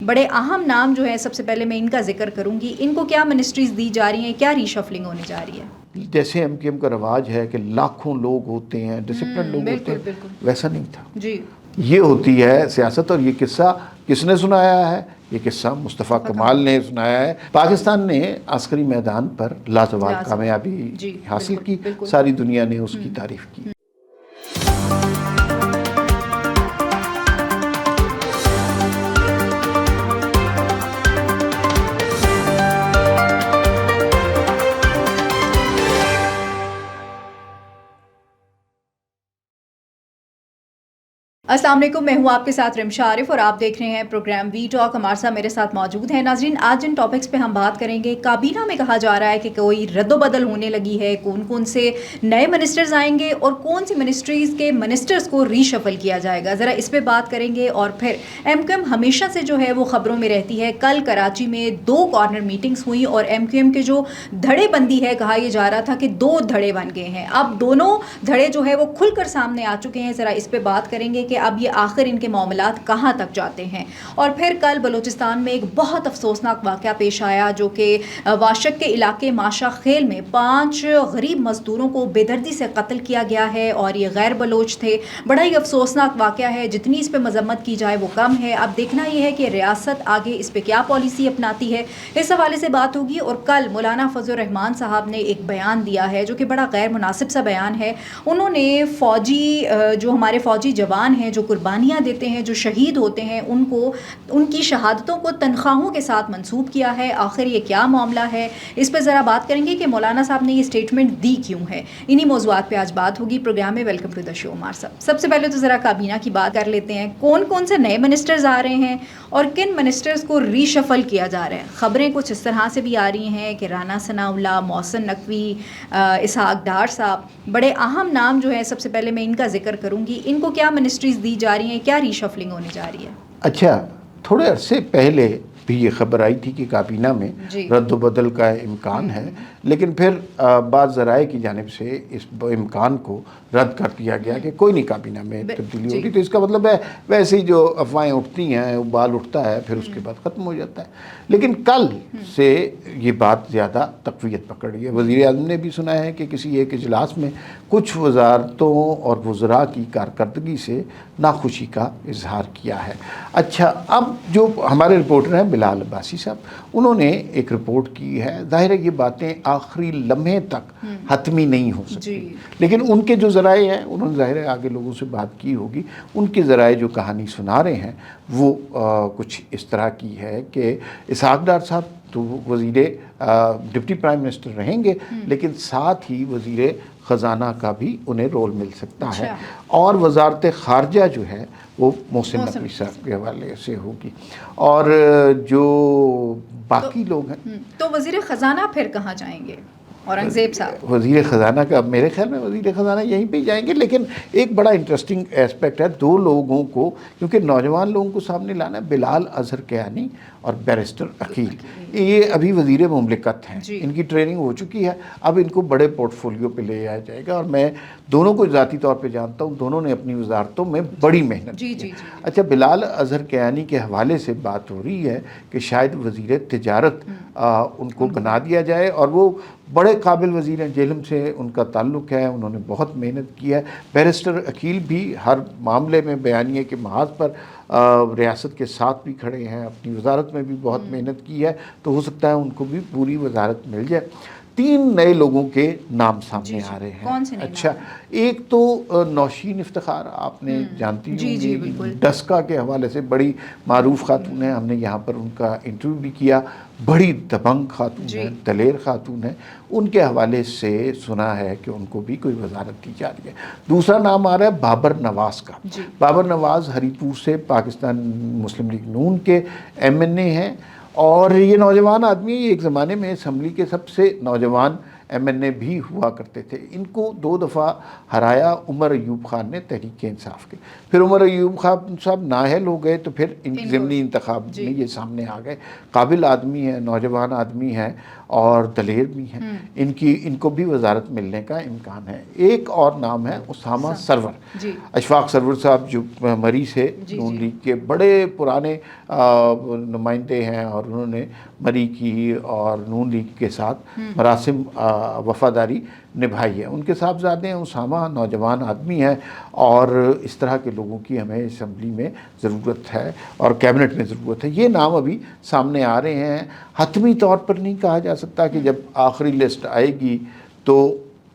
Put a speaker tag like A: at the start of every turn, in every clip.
A: بڑے اہم نام جو ہے سب سے پہلے میں ان کا ذکر کروں گی. ان کو کیا منسٹریز دی جا رہی ہیں, کیا ریشفلنگ ہونے جا رہی ہے؟
B: جیسے ایم کیو ایم کا رواج ہے کہ لاکھوں لوگ ہوتے ہیں, ڈسپلن لوگ ہوتے ہیں, ویسا نہیں تھا.
A: جی,
B: یہ ہوتی ہے سیاست. اور یہ قصہ کس نے سنایا ہے؟ یہ قصہ مصطفیٰ کمال نے سنایا ہے. پاکستان نے عسکری میدان پر لازوال کامیابی حاصل کی, ساری دنیا نے اس کی تعریف کی.
A: السلام علیکم, میں ہوں آپ کے ساتھ رمشا عارف اور آپ دیکھ رہے ہیں پروگرام وی ٹاک. ہمارے ساتھ میرے ساتھ موجود ہیں ناظرین. آج جن ٹاپکس پہ ہم بات کریں گے, کابینہ میں کہا جا رہا ہے کہ کوئی رد و بدل ہونے لگی ہے, کون کون سے نئے منسٹرز آئیں گے اور کون سی منسٹریز کے منسٹرز کو ری شفل کیا جائے گا, ذرا اس پہ بات کریں گے. اور پھر ایم کیو ایم ہمیشہ سے جو ہے وہ خبروں میں رہتی ہے. کل کراچی میں 2 کارنر میٹنگز ہوئیں اور ایم کیو ایم کے جو دھڑے بندی ہے, کہا یہ جا رہا تھا کہ 2 دھڑے بن گئے ہیں. اب دونوں دھڑے جو ہے وہ کھل کر سامنے آ چکے ہیں. ذرا اس پہ بات کریں گے کہ اب یہ آخر ان کے معاملات کہاں تک جاتے ہیں. اور پھر کل بلوچستان میں ایک بہت افسوسناک واقعہ پیش آیا جو کہ واشک کے علاقے ماشا خیل میں 5 غریب مزدوروں کو بے دردی سے قتل کیا گیا ہے اور یہ غیر بلوچ تھے. بڑا ہی افسوسناک واقعہ ہے, جتنی اس پہ مذمت کی جائے وہ کم ہے. اب دیکھنا یہ ہے کہ ریاست آگے اس پہ کیا پالیسی اپناتی ہے, اس حوالے سے بات ہوگی. اور کل مولانا فضل الرحمان صاحب نے ایک بیان دیا ہے جو کہ بڑا غیر مناسب سا بیان ہے. انہوں نے فوجی جو ہمارے فوجی جوان ہیں جو قربانیاں دیتے ہیں, جو شہید ہوتے ہیں, ان کی شہادتوں کو تنخواہوں کے ساتھ منسوب کیا ہے. آخر یہ کیا معاملہ ہے, اس پہ ذرا بات کریں گے کہ مولانا صاحب نے یہ اسٹیٹمنٹ دی کیوں ہے. انہی موضوعات پہ آج بات ہوگی پروگرام میں. ویلکم ٹو دا شو عمار صاحب. سب سے پہلے تو ذرا کابینہ کی بات کر لیتے ہیں. کون کون سے نئے منسٹرز آ رہے ہیں اور کن منسٹرز کو ری شفل کیا جا رہا ہے؟ خبریں کچھ اس طرح سے بھی آ رہی ہیں کہ رانا ثناءاللہ, محسن نقوی, اسحاق ڈار صاحب, بڑے اہم نام جو ہیں سب سے پہلے میں ان کا ذکر کروں گی. ان کو کیا منسٹریز دی جا رہی ہیں, کیا ری شفلنگ ہونے جا رہی ہے؟
B: اچھا, تھوڑے عرصے پہلے بھی یہ خبر آئی تھی کہ کابینہ میں رد و بدل کا امکان ہے, لیکن پھر بعض ذرائع کی جانب سے اس امکان کو رد کر دیا گیا کہ کوئی نہیں کابینہ میں تبدیلی ہوگی. تو اس کا مطلب ہے ویسے ہی جو افواہیں اٹھتی ہیں, بال اٹھتا ہے, پھر اس کے بعد ختم ہو جاتا ہے. لیکن کل سے یہ بات زیادہ تقویت پکڑی ہے. وزیر اعظم نے بھی سنا ہے کہ کسی ایک اجلاس میں کچھ وزارتوں اور وزراء کی کارکردگی سے ناخوشی کا اظہار کیا ہے. اچھا, اب جو ہمارے رپورٹر ہیں بلال عباسی صاحب, انہوں نے ایک رپورٹ کی ہے. ظاہر ہے یہ باتیں آخری لمحے تک حتمی نہیں ہو سکتی, لیکن ان کے جو ذرائع ہیں, انہوں نے ظاہر ہے آگے لوگوں سے بات کی ہوگی, ان کے ذرائع جو کہانی سنا رہے ہیں وہ کچھ اس طرح کی ہے کہ اسحاق ڈار صاحب تو ڈپٹی پرائم منسٹر رہیں گے, لیکن ساتھ ہی وزیر خزانہ کا بھی انہیں رول مل سکتا ہے. اور وزارت خارجہ جو ہے وہ محسن نقوی صاحب کے حوالے سے ہوگی. اور جو باقی لوگ ہیں,
A: تو وزیر خزانہ پھر کہاں جائیں گے؟ اورنگزیب صاحب
B: وزیر خزانہ کا میرے خیال میں وزیر خزانہ یہیں پہ جائیں گے. لیکن ایک بڑا انٹرسٹنگ ایسپیکٹ ہے, 2 لوگوں کو, کیونکہ نوجوان لوگوں کو سامنے لانا ہے, بلال اظہر کیانی اور بیرسٹر عقیل. یہ ابھی وزیر مملکت ہیں, ان کی ٹریننگ ہو چکی ہے, اب ان کو بڑے پورٹ فولیو پہ لے آیا جائے گا. اور میں دونوں کو ذاتی طور پہ جانتا ہوں, دونوں نے اپنی وزارتوں میں بڑی محنت کی. اچھا, بلال اظہر کیانی کے حوالے سے بات ہو رہی ہے کہ شاید وزیر تجارت ان کو بنا دیا جائے, اور وہ بڑے قابل وزیر ہیں, جیلم سے ان کا تعلق ہے, انہوں نے بہت محنت کی ہے. بیرسٹر عقیل بھی ہر معاملے میں بیانیے کے محاذ پر ریاست کے ساتھ بھی کھڑے ہیں, اپنی وزارت میں بھی بہت محنت کی ہے, تو ہو سکتا ہے ان کو بھی پوری وزارت مل جائے. 3 نئے لوگوں کے نام سامنے آ رہے ہیں. اچھا, ایک تو نوشین افتخار, آپ نے جانتی ہوں ڈسکا کے حوالے سے بڑی معروف خاتون ہیں, ہم نے یہاں پر ان کا انٹرویو بھی کیا. بڑی دبنگ خاتون ہیں, دلیر خاتون ہیں. ان کے حوالے سے سنا ہے کہ ان کو بھی کوئی وزارت دی جا رہی ہے. دوسرا نام آ رہا ہے بابر نواز کا. بابر نواز ہری پور سے پاکستان مسلم لیگ نون کے ایم این اے ہیں, اور یہ نوجوان آدمی, ایک زمانے میں اسمبلی کے سب سے نوجوان MNA بھی ہوا کرتے تھے. ان کو 2 دفعہ ہرایا عمر ایوب خان نے تحریک انصاف کے. پھر عمر ایوب خان صاحب نااہل ہو گئے تو پھر ان ضمنی انتخاب میں یہ سامنے آ گئے. قابل آدمی ہیں, نوجوان آدمی ہیں اور دلیر بھی ہیں. ان کو بھی وزارت ملنے کا امکان ہے. ایک اور نام ہے اسامہ سرور. اشفاق سرور صاحب جو مری سے نون لیگ کے بڑے پرانے نمائندے ہیں اور انہوں نے مری کی اور نون لیگ کے ساتھ مراسم وفاداری نبھائی ہے. ان کے صاحبزادے ہیں اسامہ, نوجوان آدمی ہیں اور اس طرح کے لوگوں کی ہمیں اسمبلی میں ضرورت ہے اور کیبنٹ میں ضرورت ہے. یہ نام ابھی سامنے آ رہے ہیں. حتمی طور پر نہیں کہا جا سکتا کہ جب آخری لسٹ آئے گی تو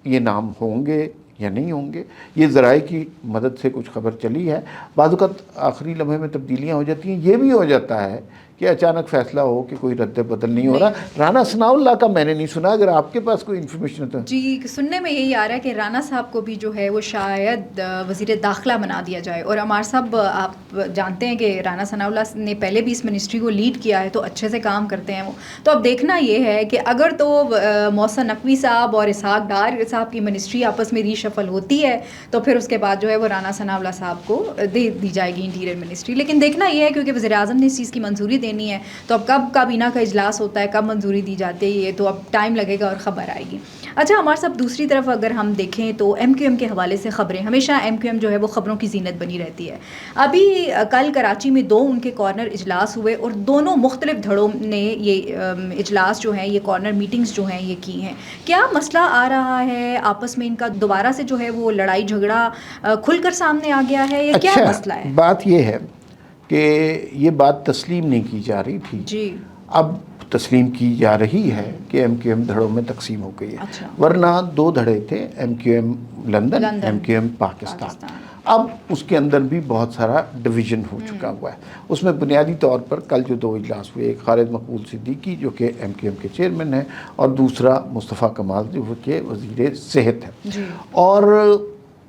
B: یہ نام ہوں گے یا نہیں ہوں گے. یہ ذرائع کی مدد سے کچھ خبر چلی ہے. بعض اوقات آخری لمحے میں تبدیلیاں ہو جاتی ہیں. یہ بھی ہو جاتا ہے کہ اچانک فیصلہ ہو کہ کوئی رد بدل نہیں ہو رہا. رانا ثناء اللہ کا میں نے نہیں سنا, اگر آپ کے پاس کوئی انفارمیشن ہے تو.
A: جی, سننے میں یہی آ رہا ہے کہ رانا صاحب کو بھی جو ہے وہ شاید وزیر داخلہ بنا دیا جائے. اور عمار صاحب آپ جانتے ہیں کہ رانا ثناء اللہ نے پہلے بھی اس منسٹری کو لیڈ کیا ہے تو اچھے سے کام کرتے ہیں وہ. تو اب دیکھنا یہ ہے کہ اگر تو محسن نقوی صاحب اور اسحاق ڈار صاحب کی منسٹری آپس میں ری شفل ہوتی ہے تو پھر اس کے بعد جو ہے وہ رانا ثناء اللہ صاحب کو دے دی جائے گی انٹیریئر منسٹری. لیکن دیکھنا یہ ہے کیونکہ وزیر اعظم نے اس چیز کی منظوری دینی ہے تو اب کب کابینہ کا اجلاس ہوتا ہے, کب منظوری دی جاتی ہے, یہ تو اب ٹائم لگے گا اور خبر آئے گی. اچھا ہمارے صاحب دوسری طرف اگر ہم دیکھیں تو MQM کے حوالے سے خبریں, ہمیشہ MQM جو ہے وہ خبروں کی زینت بنی رہتی ہے. ابھی کل کراچی میں 2 ان کے کارنر اجلاس ہوئے اور دونوں مختلف دھڑوں نے یہ اجلاس جو ہیں, یہ کارنر میٹنگز جو ہیں یہ کی ہیں. کیا مسئلہ آ رہا ہے آپس میں ان کا دوبارہ سے جو ہے وہ لڑائی جھگڑا کھل کر سامنے آ گیا ہے یا کیا مسئلہ ہے؟
B: بات یہ ہے کہ یہ بات تسلیم نہیں کی جا رہی تھی.
A: جی,
B: اب تسلیم کی جا رہی ہے کہ MQM دھڑوں میں تقسیم ہو گئی ہے.
A: اچھا.
B: ورنہ 2 دھڑے تھے, MQM لندن, MQM پاکستان. اب اس کے اندر بھی بہت سارا ڈویژن ہو چکا ہوا ہے. اس میں بنیادی طور پر کل جو 2 اجلاس ہوئے, ایک خالد مقبول صدیقی جو کہ MQM کے چیئرمین ہیں اور دوسرا مصطفیٰ کمال جو کہ وزیر صحت ہیں. اور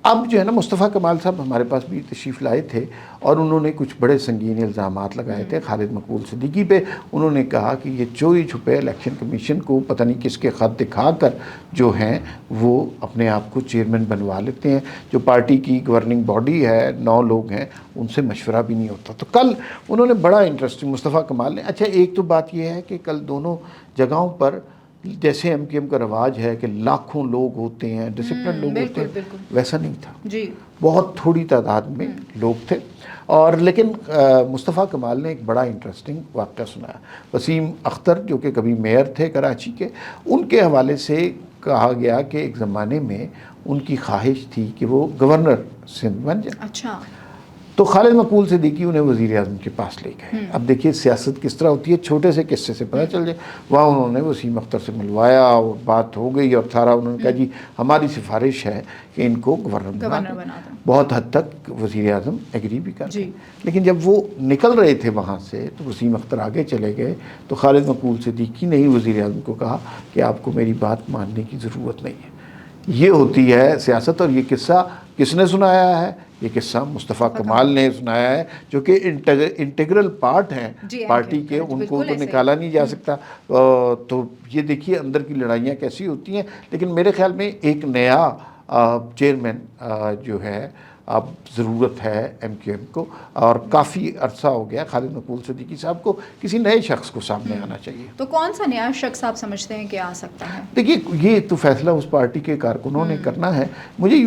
B: اب جو ہے نا مصطفیٰ کمال صاحب ہمارے پاس بھی تشریف لائے تھے اور انہوں نے کچھ بڑے سنگین الزامات لگائے تھے خالد مقبول صدیقی پہ. انہوں نے کہا کہ یہ چوری چھپے الیکشن کمیشن کو پتہ نہیں کس کے خط دکھا کر جو ہیں وہ اپنے آپ کو چیئرمین بنوا لیتے ہیں. جو پارٹی کی گورننگ باڈی ہے, 9 لوگ ہیں, ان سے مشورہ بھی نہیں ہوتا. تو کل انہوں نے بڑا انٹرسٹنگ مصطفیٰ کمال نے, اچھا ایک تو بات یہ ہے کہ کل دونوں جگہوں پر جیسے MQM کا رواج ہے کہ لاکھوں لوگ ہوتے ہیں, ڈسپلن لوگ ہوتے ہیں, ویسا نہیں تھا. بہت تھوڑی تعداد میں لوگ تھے. اور لیکن مصطفیٰ کمال نے ایک بڑا انٹرسٹنگ واقعہ سنایا. وسیم اختر جو کہ کبھی میئر تھے کراچی کے, ان کے حوالے سے کہا گیا کہ ایک زمانے میں ان کی خواہش تھی کہ وہ گورنر سندھ بن جائیں.
A: اچھا.
B: تو خالد مقبول صدیقی انہیں وزیر اعظم کے پاس لے گئے. اب دیکھیے سیاست کس طرح ہوتی ہے, چھوٹے سے قصے سے پتہ چل جائے. وہاں انہوں نے وسیم اختر سے ملوایا اور بات ہو گئی اور سارا انہوں نے کہا جی ہماری سفارش ہے کہ ان کو گورنر بنا دیں. بہت حد تک وزیر اعظم ایگری بھی کر گئے. لیکن جب وہ نکل رہے تھے وہاں سے تو وسیم اختر آگے چلے گئے تو خالد مقبول صدیقی نے ہی وزیر اعظم کو کہا کہ آپ کو میری بات ماننے کی ضرورت نہیں ہے. یہ ہوتی ہے سیاست. اور یہ قصہ کس نے سنایا ہے؟ یہ قصہ مصطفیٰ کمال نے سنایا ہے جو کہ انٹیگرل پارٹ ہیں پارٹی کے, ان کو تو نکالا نہیں جا سکتا. تو یہ دیکھیے اندر کی لڑائیاں کیسی ہوتی ہیں. لیکن میرے خیال میں ایک نیا چیئرمین جو ہے اب ضرورت ہے MQM کو, اور کافی عرصہ ہو گیا خالد مقبول صدیقی صاحب کو, کسی نئے شخص کو سامنے آنا چاہیے.
A: تو کون سا نیا شخص آپ سمجھتے ہیں کہ آ سکتا ہے؟
B: دیکھیے یہ تو فیصلہ اس پارٹی کے کارکنوں نے کرنا ہے. مجھے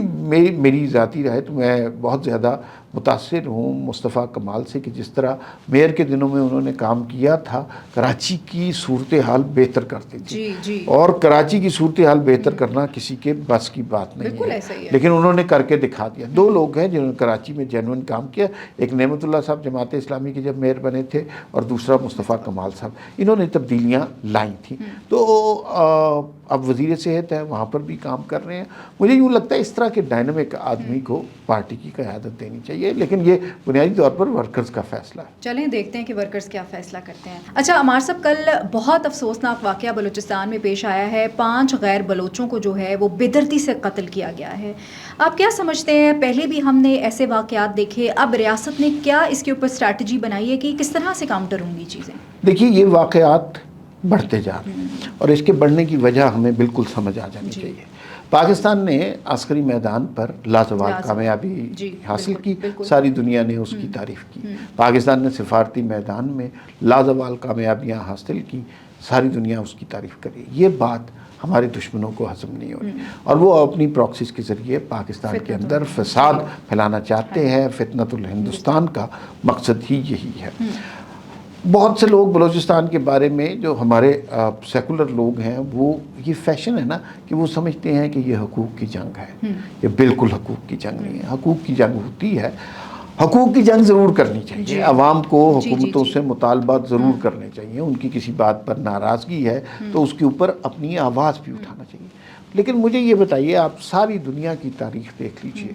B: میری ذاتی رائے تو میں بہت زیادہ متاثر ہوں مصطفیٰ کمال سے کہ جس طرح میئر کے دنوں میں انہوں نے کام کیا تھا, کراچی کی صورتحال بہتر کرتے تھے. اور کراچی کی صورتحال بہتر کرنا کسی کے بس کی بات نہیں ہے, لیکن انہوں نے کر کے دکھا دیا. 2 لوگ ہیں جنہوں نے کراچی میں جینوئن کام کیا, ایک نعمت اللہ صاحب جماعت اسلامی کے جب میئر بنے تھے اور دوسرا مصطفیٰ کمال صاحب. انہوں نے تبدیلیاں لائیں تھیں. تو اب وزیر صحت ہے, وہاں پر بھی کام کر رہے ہیں. مجھے یوں لگتا ہے اس طرح کے ڈائنامک آدمی کو پارٹی کی قیادت دینی چاہیے, لیکن یہ بنیادی طور پر ورکرز کا فیصلہ ہے.
A: چلیں دیکھتے ہیں کہ ورکرز کیا فیصلہ کرتے ہیں. اچھا عمار صاحب, کل بہت افسوسناک واقعہ بلوچستان میں پیش آیا ہے. 5 غیر بلوچوں کو جو ہے وہ بے دردی سے قتل کیا گیا ہے. آپ کیا سمجھتے ہیں؟ پہلے بھی ہم نے ایسے واقعات دیکھے, اب ریاست نے کیا اس کے اوپر اسٹریٹجی بنائی ہے کہ کس طرح سے کاؤنٹر ہوں گی چیزیں؟
B: دیکھیے یہ واقعات بڑھتے جا رہے ہیں، اور اس کے بڑھنے کی وجہ ہمیں بالکل سمجھ آ جانی چاہیے۔ پاکستان نے عسکری میدان پر لازوال کامیابی حاصل کی، ساری دنیا نے اس کی تعریف کی۔ پاکستان نے سفارتی میدان میں لازوال کامیابیاں حاصل کی، ساری دنیا اس کی تعریف کری۔ یہ بات ہمارے دشمنوں کو ہضم نہیں ہو رہی، اور وہ اپنی پراکسیز کے ذریعے پاکستان کے اندر فساد پھیلانا چاہتے ہیں۔ فتنۃ الہندوستان کا مقصد ہی یہی ہے۔ بہت سے لوگ بلوچستان کے بارے میں، جو ہمارے سیکولر لوگ ہیں، وہ یہ فیشن ہے نا کہ وہ سمجھتے ہیں کہ یہ حقوق کی جنگ ہے۔ یہ بالکل حقوق کی جنگ نہیں ہے۔ حقوق کی جنگ ہوتی ہے، حقوق کی جنگ ضرور کرنی چاہیے، عوام کو حکومتوں سے مطالبات ضرور کرنے چاہیے، ان کی کسی بات پر ناراضگی ہے تو اس کے اوپر اپنی آواز بھی اٹھانا چاہیے۔ لیکن مجھے یہ بتائیے، آپ ساری دنیا کی تاریخ دیکھ لیجئے،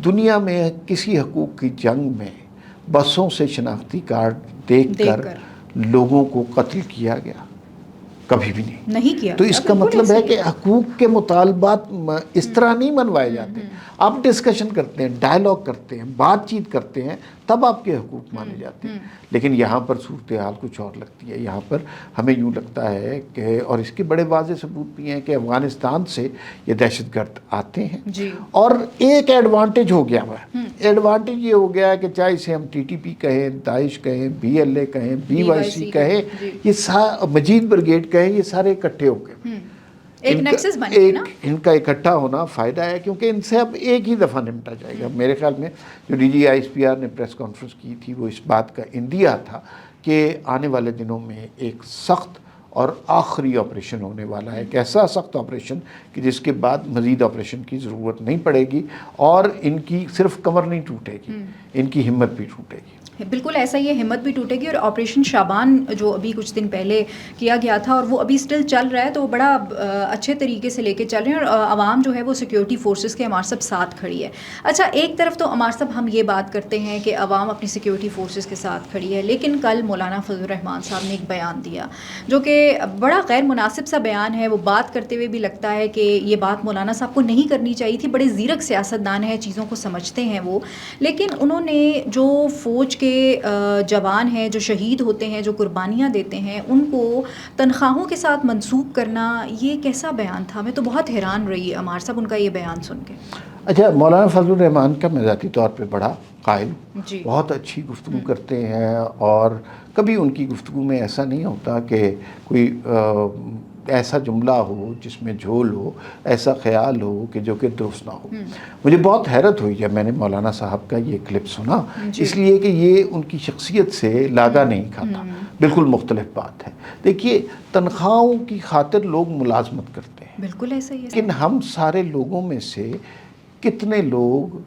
B: دنیا میں کسی حقوق کی جنگ میں بسوں سے شناختی کارڈ دیکھ کر لوگوں کو قتل کیا گیا؟ کبھی بھی نہیں کیا۔ تو اس کا مطلب ہے کہ حقوق کے مطالبات اس طرح نہیں منوائے جاتے۔ آپ ڈسکشن کرتے ہیں، ڈائلاگ کرتے ہیں، بات چیت کرتے ہیں، تب آپ کے حقوق مانے جاتے ہیں۔ لیکن یہاں پر صورتحال کچھ اور لگتی ہے۔ یہاں پر ہمیں یوں لگتا ہے کہ، اور اس کے بڑے واضح ثبوت بھی ہیں، کہ افغانستان سے یہ دہشت گرد آتے ہیں، اور ایک ایڈوانٹیج ہو گیا ہوا ہے۔ ایڈوانٹیج یہ ہو گیا ہے کہ چاہے اسے ہم ٹی ٹی پی کہیں، داعش کہیں، بی ایل اے کہیں، بی وائی سی کہیں، یہ مجید بریگیڈ کہیں، یہ سارے اکٹھے ہو گئے۔ ایک نیکسس بن گیا نا، ان کا اکٹھا ہونا فائدہ ہے، کیونکہ ان سے اب ایک ہی دفعہ نمٹا جائے گا۔ میرے خیال میں جو D G I S P R نے پریس کانفرنس کی تھی، وہ اس بات کا اندیہ تھا کہ آنے والے دنوں میں ایک سخت اور آخری آپریشن ہونے والا ہے، ایک ایسا سخت آپریشن کہ جس کے بعد مزید آپریشن کی ضرورت نہیں پڑے گی، اور ان کی صرف کمر نہیں ٹوٹے گی، ان کی ہمت بھی ٹوٹے گی۔
A: بالکل ایسا ہی ہے، ہمت بھی ٹوٹے گی۔ اور آپریشن شابان جو ابھی کچھ دن پہلے کیا گیا تھا، اور وہ ابھی سٹل چل رہا ہے، تو بڑا اچھے طریقے سے لے کے چل رہے ہیں، اور عوام جو ہے وہ سیکیورٹی فورسز کے ہمارے ساتھ کھڑی ہے۔ اچھا، ایک طرف تو ہمارے سب ہم یہ بات کرتے ہیں کہ عوام اپنی سیکیورٹی فورسز کے ساتھ کھڑی ہے، لیکن کل مولانا فضل الرحمان صاحب نے ایک بیان دیا جو کہ بڑا غیر مناسب سا بیان ہے۔ وہ بات کرتے ہوئے بھی لگتا ہے کہ یہ بات مولانا صاحب کو نہیں کرنی چاہیے تھی۔ بڑے زیرک سیاستدان ہیں، چیزوں کو سمجھتے ہیں وہ، لیکن انہوں نے جو فوج کے جوان ہیں، جو شہید ہوتے ہیں، جو قربانیاں دیتے ہیں، ان کو تنخواہوں کے ساتھ منسوب کرنا، یہ کیسا بیان تھا؟ میں تو بہت حیران رہی عمار صاحب ان کا یہ بیان سن کے۔
B: اچھا، مولانا فضل الرحمان کا میں ذاتی طور پہ بڑا قائل ہوں، بہت اچھی گفتگو کرتے ہیں، اور کبھی ان کی گفتگو میں ایسا نہیں ہوتا کہ کوئی ایسا جملہ ہو جس میں جھول ہو، ایسا خیال ہو کہ جو کہ درست نہ ہو۔ مجھے بہت حیرت ہوئی جب میں نے مولانا صاحب کا یہ کلپ سنا، اس لیے کہ یہ ان کی شخصیت سے لاگا نہیں کھاتا، بالکل مختلف بات ہے۔ دیکھیے، تنخواہوں کی خاطر لوگ ملازمت کرتے ہیں،
A: بالکل ایسا ہی ہے،
B: لیکن ہم سارے لوگوں میں سے کتنے لوگ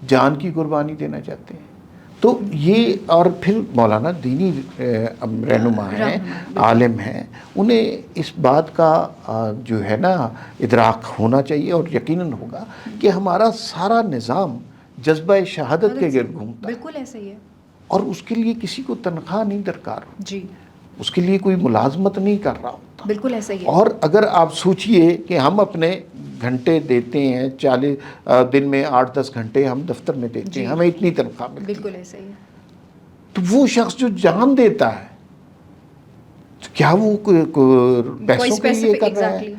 B: جان کی قربانی دینا چاہتے ہیں؟ تو یہ، اور پھر مولانا دینی رہنما ہیں، عالم ہیں، انہیں اس بات کا جو ہے نا ادراک ہونا چاہیے، اور یقیناً ہوگا کہ ہمارا سارا نظام جذبہ شہادت کے گرد گھومتا ہے،
A: بالکل ایسا ہی ہے،
B: اور اس کے لیے کسی کو تنخواہ نہیں درکار،
A: جی،
B: اس کے لیے کوئی ملازمت نہیں کر رہا ہوتا،
A: بالکل ایسا ہی ہے۔
B: اور اگر آپ سوچئے کہ ہم اپنے گھنٹے دیتے ہیں، 40 دن میں 8-10 گھنٹے ہم دفتر میں دیتے ہیں، ہمیں اتنی تنخواہ ملتی ہے،
A: بالکل ایسا ہی ہے۔
B: تو وہ شخص جو جان دیتا ہے، تو کیا وہ پیسوں کے لیے کر رہا ہے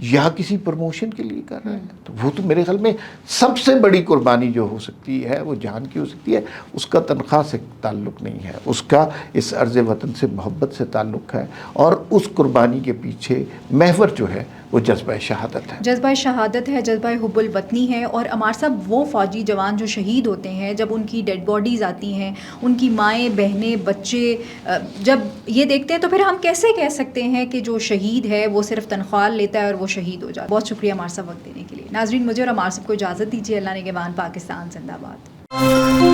B: یا کسی پروموشن کے لیے کر رہا ہے؟ تو وہ تو میرے خیال میں سب سے بڑی قربانی جو ہو سکتی ہے وہ جان کی ہو سکتی ہے، اس کا تنخواہ سے تعلق نہیں ہے، اس کا اس عرض وطن سے محبت سے تعلق ہے، اور اس قربانی کے پیچھے محور جو ہے وہ جذبہ شہادت ہے،
A: جذبہ شہادت ہے، جذبہ حب الوطنی ہے۔ اور عمار صاحب، وہ فوجی جوان جو شہید ہوتے ہیں، جب ان کی ڈیڈ باڈیز آتی ہیں، ان کی مائیں، بہنیں، بچے جب یہ دیکھتے ہیں، تو پھر ہم کیسے کہہ سکتے ہیں کہ جو شہید ہے وہ صرف تنخواہ لیتا ہے اور وہ شہید ہو جاتا ہے؟ بہت شکریہ عمار صاحب وقت دینے کے لیے۔ ناظرین، مجھے اور عمار صاحب کو اجازت دیجیے۔ اللہ نگہبان، پاکستان زندہ باد۔